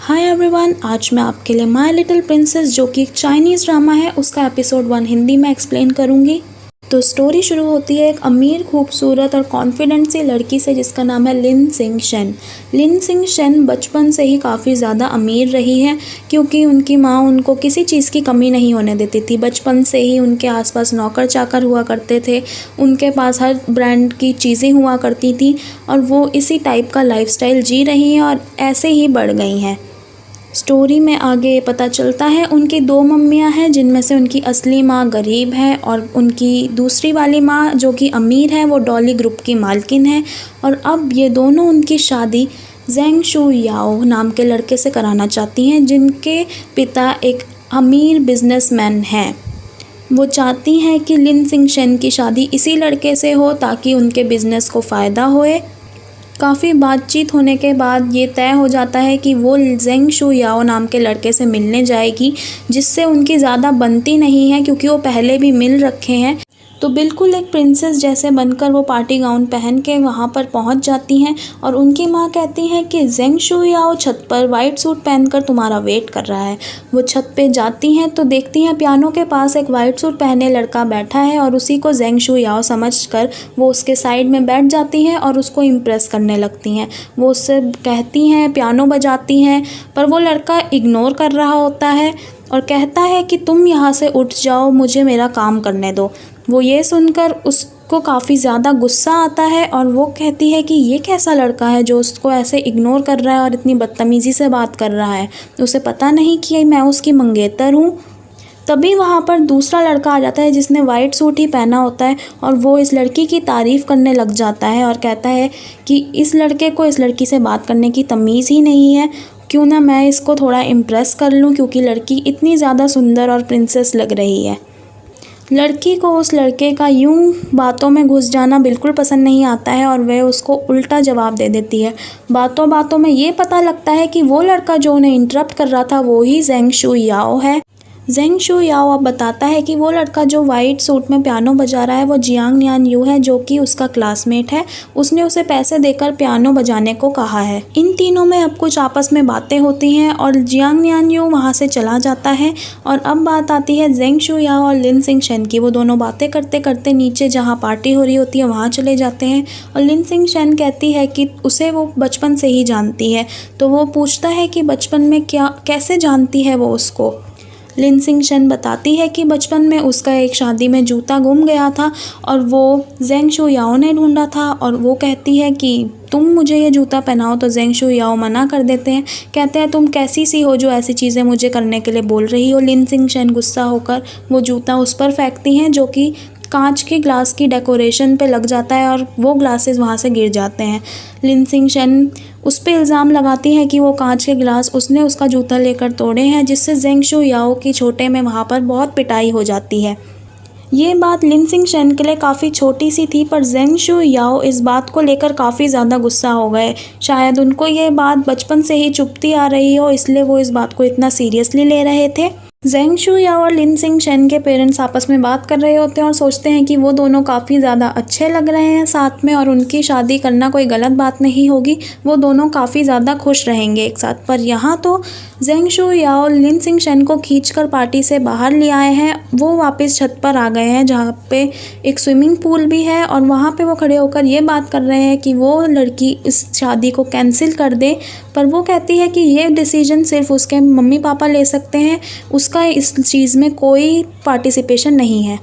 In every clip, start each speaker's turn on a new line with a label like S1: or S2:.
S1: Hi everyone, आज मैं आपके लिए माय लिटिल प्रिंसेस जो कि एक चाइनीज़ ड्रामा है उसका एपिसोड 1 हिंदी में एक्सप्लेन करूँगी। तो स्टोरी शुरू होती है एक अमीर, खूबसूरत और कॉन्फिडेंट सी लड़की से जिसका नाम है लिन सिंग शेन। लिन सिंग शेन बचपन से ही काफ़ी ज़्यादा अमीर रही है क्योंकि उनकी माँ उनको किसी चीज़ की कमी नहीं होने देती थी। बचपन से ही उनके आसपास नौकर चाकर हुआ करते थे, उनके पास हर ब्रांड की चीज़ें हुआ करती थी और वो इसी टाइप का लाइफस्टाइल जी रही हैं और ऐसे ही बढ़ गई हैं। स्टोरी में आगे पता चलता है उनकी 2 मम्मियाँ हैं जिनमें से उनकी असली माँ गरीब है और उनकी दूसरी वाली माँ जो कि अमीर है वो डॉली ग्रुप की मालकिन है। और अब ये दोनों उनकी शादी जेंग शू याओ नाम के लड़के से कराना चाहती हैं जिनके पिता एक अमीर बिजनेसमैन हैं। वो चाहती हैं कि लिन सिंग शेन की शादी इसी लड़के से हो ताकि उनके बिज़नेस को फ़ायदा होए। काफ़ी बातचीत होने के बाद ये तय हो जाता है कि वो जेंग शू याओ नाम के लड़के से मिलने जाएगी जिससे उनकी ज़्यादा बनती नहीं है क्योंकि वो पहले भी मिल रखे हैं। तो बिल्कुल एक प्रिंसेस जैसे बनकर वो पार्टी गाउन पहन के वहाँ पर पहुँच जाती हैं और उनकी माँ कहती हैं कि जेंग शू याओ छत पर वाइट सूट पहनकर तुम्हारा वेट कर रहा है। वो छत पे जाती हैं तो देखती हैं पियानो के पास एक वाइट सूट पहने लड़का बैठा है और उसी को जेंग शू याओ समझकर वो उसके साइड में बैठ जाती हैं और उसको इम्प्रेस करने लगती हैं। वो उससे कहती हैं, पियानो बजाती हैं, पर वो लड़का इग्नोर कर रहा होता है और कहता है कि तुम यहाँ से उठ जाओ, मुझे मेरा काम करने दो। वो ये सुनकर उसको काफ़ी ज़्यादा गुस्सा आता है और वो कहती है कि ये कैसा लड़का है जो उसको ऐसे इग्नोर कर रहा है और इतनी बदतमीज़ी से बात कर रहा है, उसे पता नहीं कि मैं उसकी मंगेतर हूँ। तभी वहाँ पर दूसरा लड़का आ जाता है जिसने वाइट सूट ही पहना होता है और वो इस लड़की की तारीफ़ करने लग जाता है और कहता है कि इस लड़के को इस लड़की से बात करने की तमीज़ ही नहीं है, क्यों ना मैं इसको थोड़ा इम्प्रेस कर लूँ क्योंकि लड़की इतनी ज़्यादा सुंदर और प्रिंसेस लग रही है। लड़की को उस लड़के का यूं बातों में घुस जाना बिल्कुल पसंद नहीं आता है और वह उसको उल्टा जवाब दे देती है। बातों बातों में ये पता लगता है कि वो लड़का जो उन्हें इंटरप्ट कर रहा था वो ही जेंग शू याओ है। जेंग शू याओ अब बताता है कि वो लड़का जो वाइट सूट में पियानो बजा रहा है वो जियांग नियान यू है जो कि उसका क्लासमेट है। उसने उसे पैसे देकर पियानो बजाने को कहा है। इन तीनों में अब कुछ आपस में बातें होती हैं और जियांग नियान यू वहाँ से चला जाता है। और अब बात आती है जेंग शू याओ और लिन सिंग शेन की। वो दोनों बातें करते करते नीचे जहाँ पार्टी हो रही होती है वहाँ चले जाते हैं और लिन सिंग शेन कहती है कि उसे वो बचपन से ही जानती है। तो वो पूछता है कि बचपन में कैसे जानती है वो उसको। लिन सिंग शेन बताती है कि बचपन में उसका एक शादी में जूता गुम गया था और वो जेंग शू याओ ने ढूंढा था और वो कहती है कि तुम मुझे ये जूता पहनाओ। तो जेंग शू याओ मना कर देते हैं, कहते हैं तुम कैसी सी हो जो ऐसी चीज़ें मुझे करने के लिए बोल रही हो। लिन सिंग शेन गुस्सा होकर वो जूता उस पर फेंकती हैं जो कि कांच के ग्लास की डेकोरेशन पे लग जाता है और वो ग्लासेस वहाँ से गिर जाते हैं। लिन सिंग शेन उस पे इल्ज़ाम लगाती है कि वो कांच के गिलास उसने उसका जूता लेकर तोड़े हैं जिससे जेंग शू याओ की छोटे में वहाँ पर बहुत पिटाई हो जाती है। ये बात लिन सिंग शेन के लिए काफ़ी छोटी सी थी पर जेंग शू याओ इस बात को लेकर काफ़ी ज़्यादा गुस्सा हो गए। शायद उनको ये बात बचपन से ही चुभती आ रही हो इसलिए वो इस बात को इतना सीरियसली ले रहे थे। जेंग शू याओ और लिन सिंग शेन के पेरेंट्स आपस में बात कर रहे होते हैं और सोचते हैं कि वो दोनों काफ़ी ज़्यादा अच्छे लग रहे हैं साथ में और उनकी शादी करना कोई गलत बात नहीं होगी, वो दोनों काफ़ी ज़्यादा खुश रहेंगे एक साथ। पर यहाँ तो जेंग शू याओ लिन सिंग शेन को खींचकर पार्टी से बाहर ले आए हैं। वो वापस छत पर आ गए हैं जहाँ पे एक स्विमिंग पूल भी है और वहाँ पे वो खड़े होकर ये बात कर रहे हैं कि वो लड़की इस शादी को कैंसिल कर दे। पर वो कहती है कि ये डिसीजन सिर्फ उसके मम्मी पापा ले सकते हैं, उसका इस चीज़ में कोई पार्टिसिपेशन नहीं है।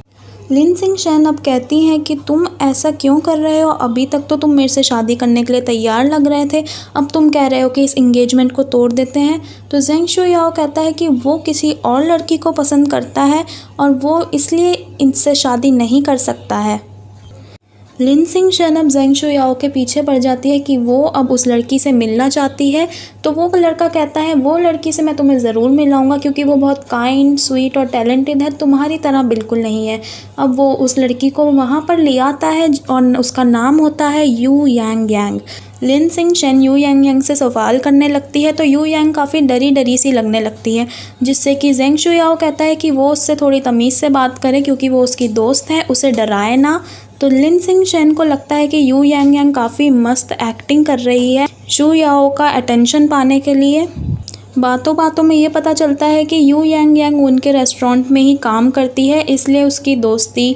S1: लिन सिंग शेन अब कहती हैं कि तुम ऐसा क्यों कर रहे हो, अभी तक तो तुम मेरे से शादी करने के लिए तैयार लग रहे थे, अब तुम कह रहे हो कि इस एंगेजमेंट को तोड़ देते हैं। तो जेंग शू याओ कहता है कि वो किसी और लड़की को पसंद करता है और वो इसलिए इनसे शादी नहीं कर सकता है। लिन सिंग शेन अब जेंग शू याओ के पीछे पड़ जाती है कि वो अब उस लड़की से मिलना चाहती है। तो वो लड़का कहता है वो लड़की से मैं तुम्हें ज़रूर मिलाऊंगा क्योंकि वो बहुत काइंड, स्वीट और टैलेंटेड है, तुम्हारी तरह बिल्कुल नहीं है। अब वो उस लड़की को वहाँ पर ले आता है और उसका नाम होता है Yu Yang Yang. Lin Sing Shen Yu Yang Yang से सवाल करने लगती है तो यू यांग काफ़ी डरी डरी सी लगने लगती है जिससे कि जेंग शू याओ कहता है कि वो उससे थोड़ी तमीज़ से बात करे क्योंकि वो उसकी दोस्त है, उसे डराए ना। तो लिन सिंग शेन को लगता है कि यू यांग यांग काफ़ी मस्त एक्टिंग कर रही है शू याओ का अटेंशन पाने के लिए। बातों बातों में ये पता चलता है कि यू यांग यांग उनके रेस्टोरेंट में ही काम करती है, इसलिए उसकी दोस्ती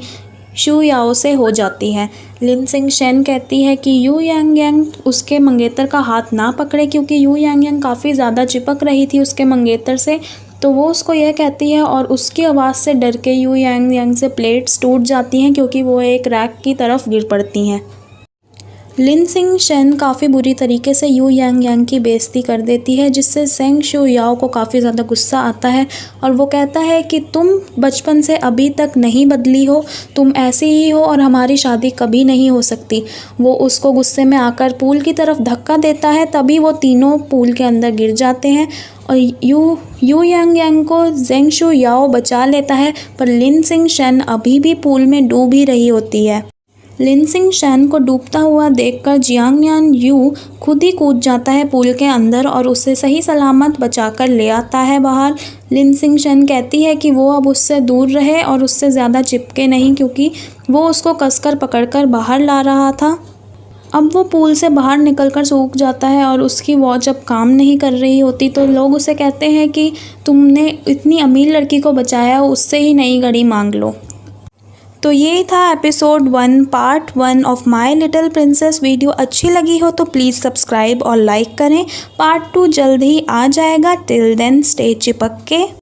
S1: शू याओ से हो जाती है। लिन सिंग शेन कहती है कि यू यांग यांग उसके मंगेतर का हाथ ना पकड़े, क्योंकि यू यांग यांग काफ़ी ज़्यादा चिपक रही थी उसके मंगेतर से। तो वो उसको यह कहती है और उसकी आवाज़ से डर के यू यांग यांग से प्लेट्स टूट जाती हैं, क्योंकि वो एक रैक की तरफ गिर पड़ती हैं। लिन सिंग शेन काफ़ी बुरी तरीके से यू यांग यांग की बेइज्जती कर देती है, जिससे सेंग शू याओ को काफ़ी ज़्यादा गुस्सा आता है और वो कहता है कि तुम बचपन से अभी तक नहीं बदली हो, तुम ऐसी ही हो और हमारी शादी कभी नहीं हो सकती। वो उसको गुस्से में आकर पूल की तरफ धक्का देता है, तभी वो तीनों पूल के अंदर गिर जाते हैं और यू यांग यांग को जेंग शू याओ बचा लेता है, पर लिन सिंग शेन अभी भी पूल में डूब ही रही होती है। लिन सिंग शेन को डूबता हुआ देखकर जियांग यान यू खुद ही कूद जाता है पूल के अंदर और उसे सही सलामत बचाकर ले आता है बाहर। लिन सिंग शेन कहती है कि वो अब उससे दूर रहे और उससे ज़्यादा चिपके नहीं, क्योंकि वो उसको कसकर पकड़कर बाहर ला रहा था। अब वो पूल से बाहर निकलकर सूख जाता है और उसकी वॉच अब काम नहीं कर रही होती, तो लोग उसे कहते हैं कि तुमने इतनी अमीर लड़की को बचाया, उससे ही नई घड़ी मांग लो। तो ये था episode 1 part 1 of my little princess. Video अच्छी लगी हो तो प्लीज़ सब्सक्राइब और लाइक करें। पार्ट 2 जल्द ही आ जाएगा। टिल देन स्टे चिपक के।